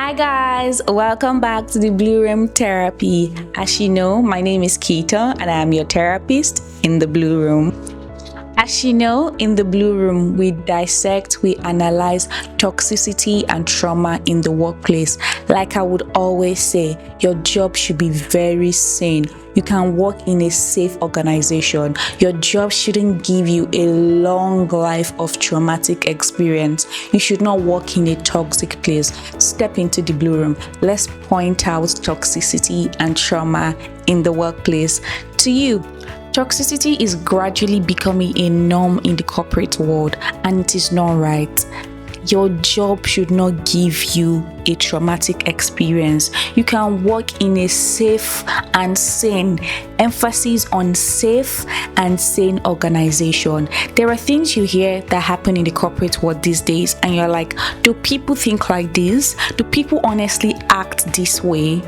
Hi guys, welcome back to the Blue Room Therapy. As you know, my name is Keita and I am your therapist in the Blue Room. As you know, in the Blue Room, we dissect, we analyze toxicity and trauma in the workplace. Like I would always say, your job should be very sane. You can work in a safe organization. Your job shouldn't give you a long life of traumatic experience. You should not work in a toxic place. Step into the Blue Room. Let's point out toxicity and trauma in the workplace to you. Toxicity is gradually becoming a norm in the corporate world, and it is not right. Your job should not give you a traumatic experience. You can work in a safe and sane, emphasis on safe and sane organization. There are things you hear that happen in the corporate world these days, and you're like, do people think like this? Do people honestly act this way?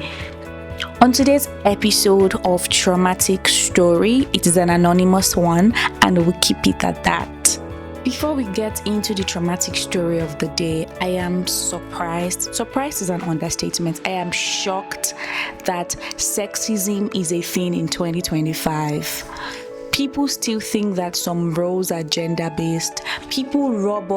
On today's episode of Traumatic Story, it is an anonymous one and we'll keep it at that. Before we get into the traumatic story of the day, I am surprised. Surprised is an understatement. I am shocked that sexism is a thing in 2025. People still think that some roles are gender-based. People rob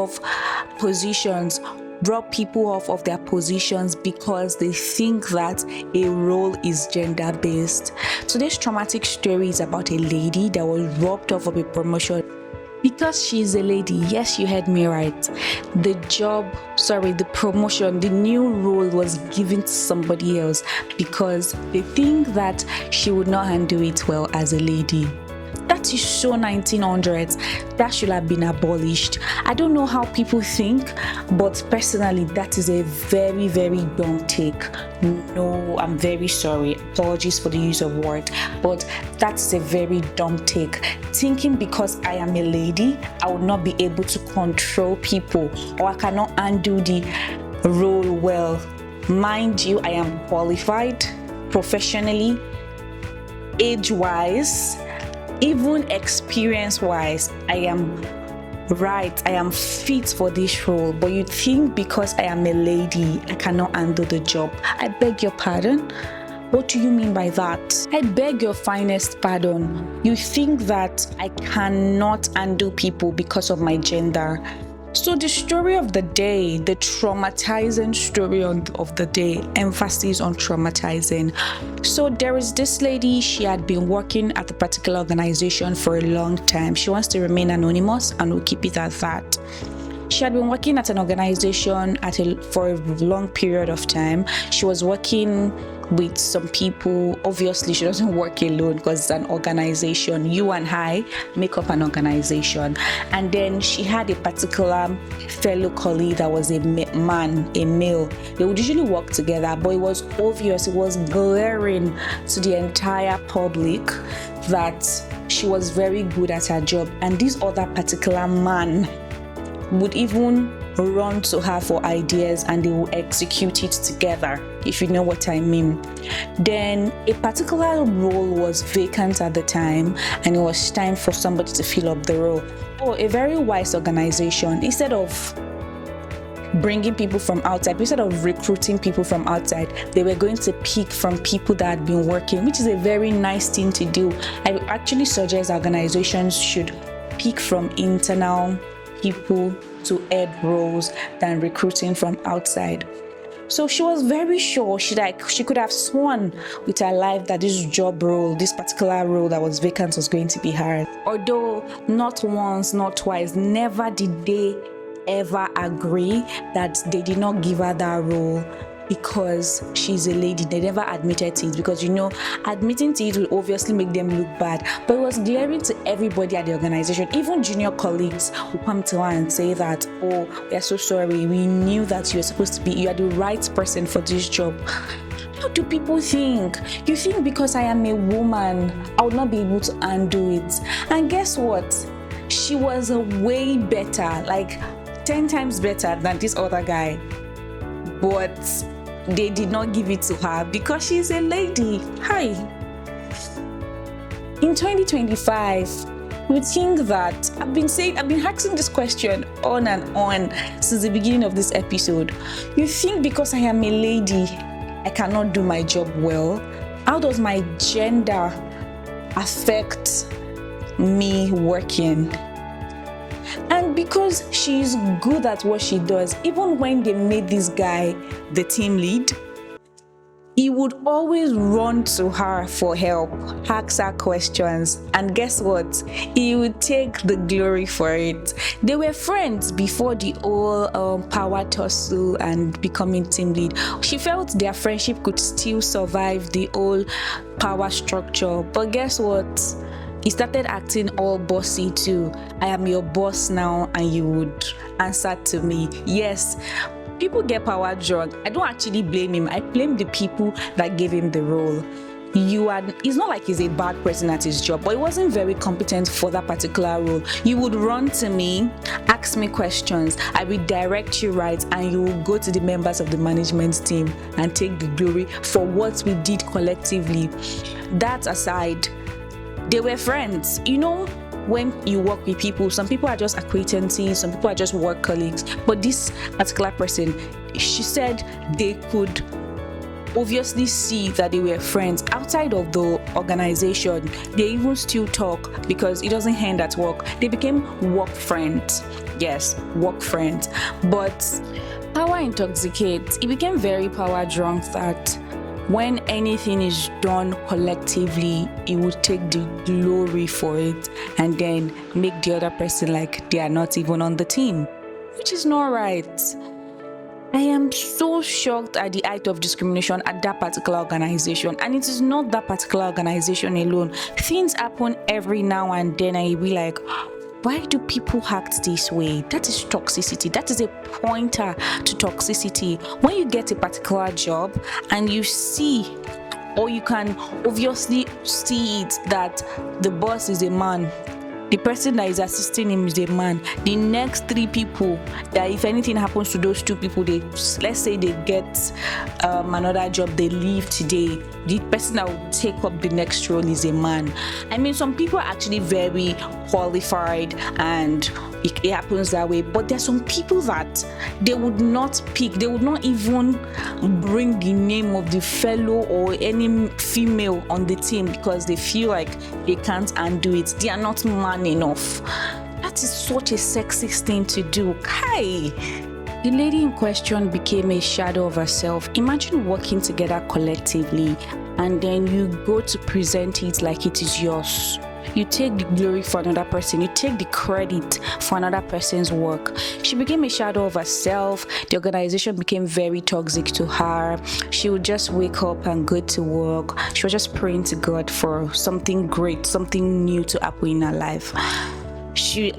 people off of their positions because they think that a role is gender-based. Today's traumatic story is about a lady that was robbed off of a promotion because she's a lady. Yes, you heard me right. The promotion, the new role was given to somebody else because they think that she would not handle it well as a lady. That is so 1900s. That should have been abolished. I don't know how people think, but personally, that is a very, very dumb take. No, I'm very sorry. Apologies for the use of word, but that's a very dumb take. Thinking because I am a lady, I would not be able to control people or I cannot undo the role well. Mind you, I am qualified professionally, age-wise, even experience-wise, I am fit for this role. But you think because I am a lady, I cannot handle the job. I beg your pardon? What do you mean by that? I beg your finest pardon. You think that I cannot handle people because of my gender. So the story of the day, the traumatizing story of the day, emphasis on traumatizing. So there is this lady, she had been working at a particular organization for a long time. She wants to remain anonymous and we'll keep it at that. She had been working at an organization for a long period of time. She was working with some people. Obviously, she doesn't work alone because it's an organization. You and I make up an organization. And then she had a particular fellow colleague that was a male. They would usually work together, but it was obvious, it was glaring to the entire public that she was very good at her job. And this other particular man would even run to her for ideas and they will execute it together, if you know what I mean. Then a particular role was vacant at the time and it was time for somebody to fill up the role. So a very wise organization, instead of bringing people from outside, instead of recruiting people from outside, they were going to pick from people that had been working, which is a very nice thing to do. I actually suggest organizations should pick from internal people to head roles than recruiting from outside. So she was very sure she could have sworn with her life that this particular role that was vacant was going to be hers. Although not once, not twice, never did they ever agree that they did not give her that role because she's a lady. They never admitted to it because, admitting to it will obviously make them look bad. But it was glaring to everybody at the organization. Even junior colleagues will come to her and say that, oh, we are so sorry. We knew that you are the right person for this job. How do people think? You think because I am a woman, I would not be able to undo it. And guess what? She was way better, like 10 times better than this other guy. But they did not give it to her because she's a lady. Hi. In 2025, You think that I've been asking this question on and on since the beginning of this episode. You think because I am a lady, I cannot do my job well? How does my gender affect me working? And because she's good at what she does, even when they made this guy the team lead, he would always run to her for help, ask her questions, and guess what? He would take the glory for it. They were friends before the whole power tussle and becoming team lead. She felt their friendship could still survive the whole power structure, but guess what? He started acting all bossy too. I am your boss now, and you would answer to me. Yes. People get power drunk. I don't actually blame him. I blame the people that gave him the role. It's not like he's a bad person at his job, but he wasn't very competent for that particular role. You would run to me, ask me questions, I will direct you right, and you will go to the members of the management team and take the glory for what we did collectively. That aside, they were friends. When you work with people, some people are just acquaintances, some people are just work colleagues, but this particular person, she said they could obviously see that they were friends outside of the organization. They even still talk because it doesn't end at work. They became work friends. Yes, work friends. But power intoxicates. It became very power drunk that when anything is done collectively, he would take the glory for it and then make the other person like they are not even on the team, which is not right. I am so shocked at the height of discrimination at that particular organization, and it is not that particular organization alone. Things happen every now and then, and you'll be like, why do people act this way? That is toxicity. That is a pointer to toxicity. When you get a particular job and you see, or you can obviously see it, that the boss is a man, the person that is assisting him is a man, the next three people that if anything happens to those two people, let's say they get another job, they leave today, the person that will take up the next role is a man. I mean, some people are actually very qualified and it happens that way, but there's some people that they would not pick, they would not even bring the name of the fellow or any female on the team because they feel like they can't undo it. They are not man enough. That is such a sexist thing to do. Kai! The lady in question became a shadow of herself. Imagine working together collectively and then you go to present it like it is yours. You take the glory for another person. You take the credit for another person's work. She became a shadow of herself. The organization became very toxic to her. She would just wake up and go to work. She was just praying to God for something great, something new to happen in her life. She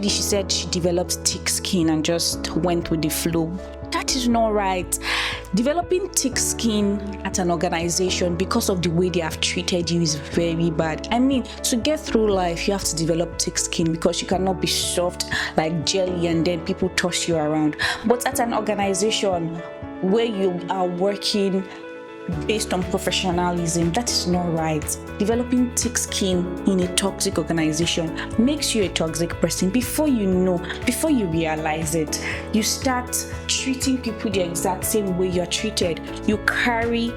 said she developed thick skin and just went with the flow. That is not right. Developing thick skin at an organization because of the way they have treated you is very bad. I mean, to get through life, you have to develop thick skin because you cannot be soft like jelly and then people toss you around. But at an organization where you are working based on professionalism, that is not right. Developing thick skin in a toxic organization makes you a toxic person. Before you realize it, you start treating people the exact same way you're treated. You carry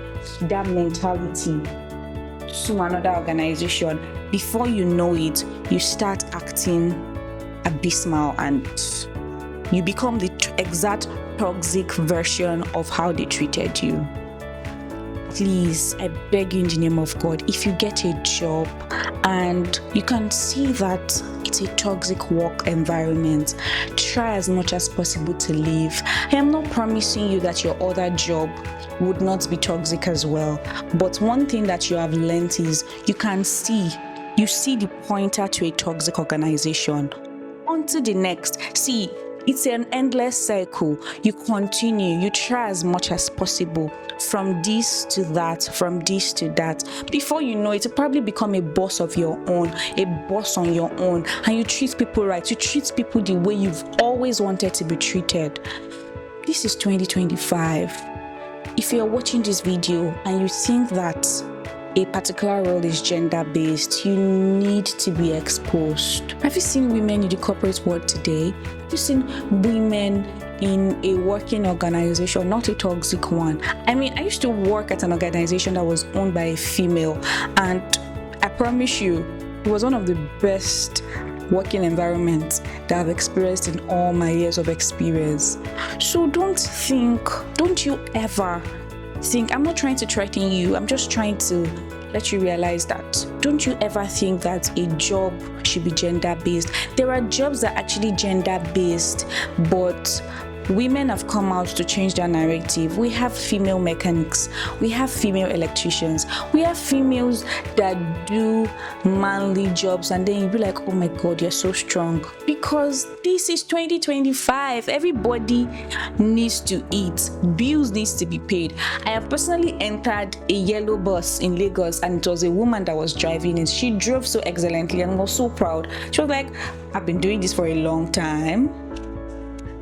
that mentality to another organization. Before you know it, you start acting abysmal and you become the exact toxic version of how they treated you. Please, I beg you in the name of God, if you get a job and you can see that it's a toxic work environment, try as much as possible to leave. I am not promising you that your other job would not be toxic as well, but one thing that you have learned is you see the pointer to a toxic organization. On to the next. See, it's an endless cycle. You continue, you try as much as possible from this to that, from this to that. Before you know it, you probably become a boss of your own, a boss on your own, and you treat people right. You treat people the way you've always wanted to be treated. This is 2025. If you're watching this video and you think that a particular role is gender-based, you need to be exposed. Have you seen women in the corporate world today? Have you seen women in a working organization, not a toxic one? I mean, I used to work at an organization that was owned by a female, and I promise you, it was one of the best working environments that I've experienced in all my years of experience. So don't you ever think, I'm not trying to threaten you, I'm just trying to let you realize that don't you ever think that a job should be gender-based. There are jobs that are actually gender-based, but women have come out to change their narrative. We have female mechanics, we have female electricians, we have females that do manly jobs, and then you'll be like, oh my god, you're so strong. Because this is 2025, everybody needs to eat, bills needs to be paid. I have personally entered a yellow bus in Lagos, and it was a woman that was driving it. She drove so excellently and was so proud. She was like, I've been doing this for a long time.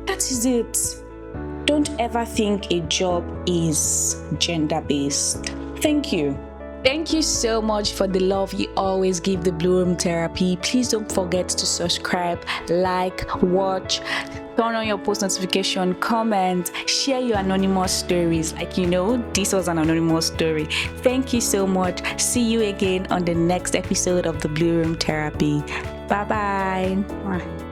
That is it. Don't ever think a job is gender-based. Thank you. Thank you so much for the love you always give the Blue Room Therapy. Please don't forget to subscribe, like, watch, turn on your post notification, comment, share your anonymous stories. Like, this was an anonymous story. Thank you so much. See you again on the next episode of the Blue Room Therapy. Bye-bye.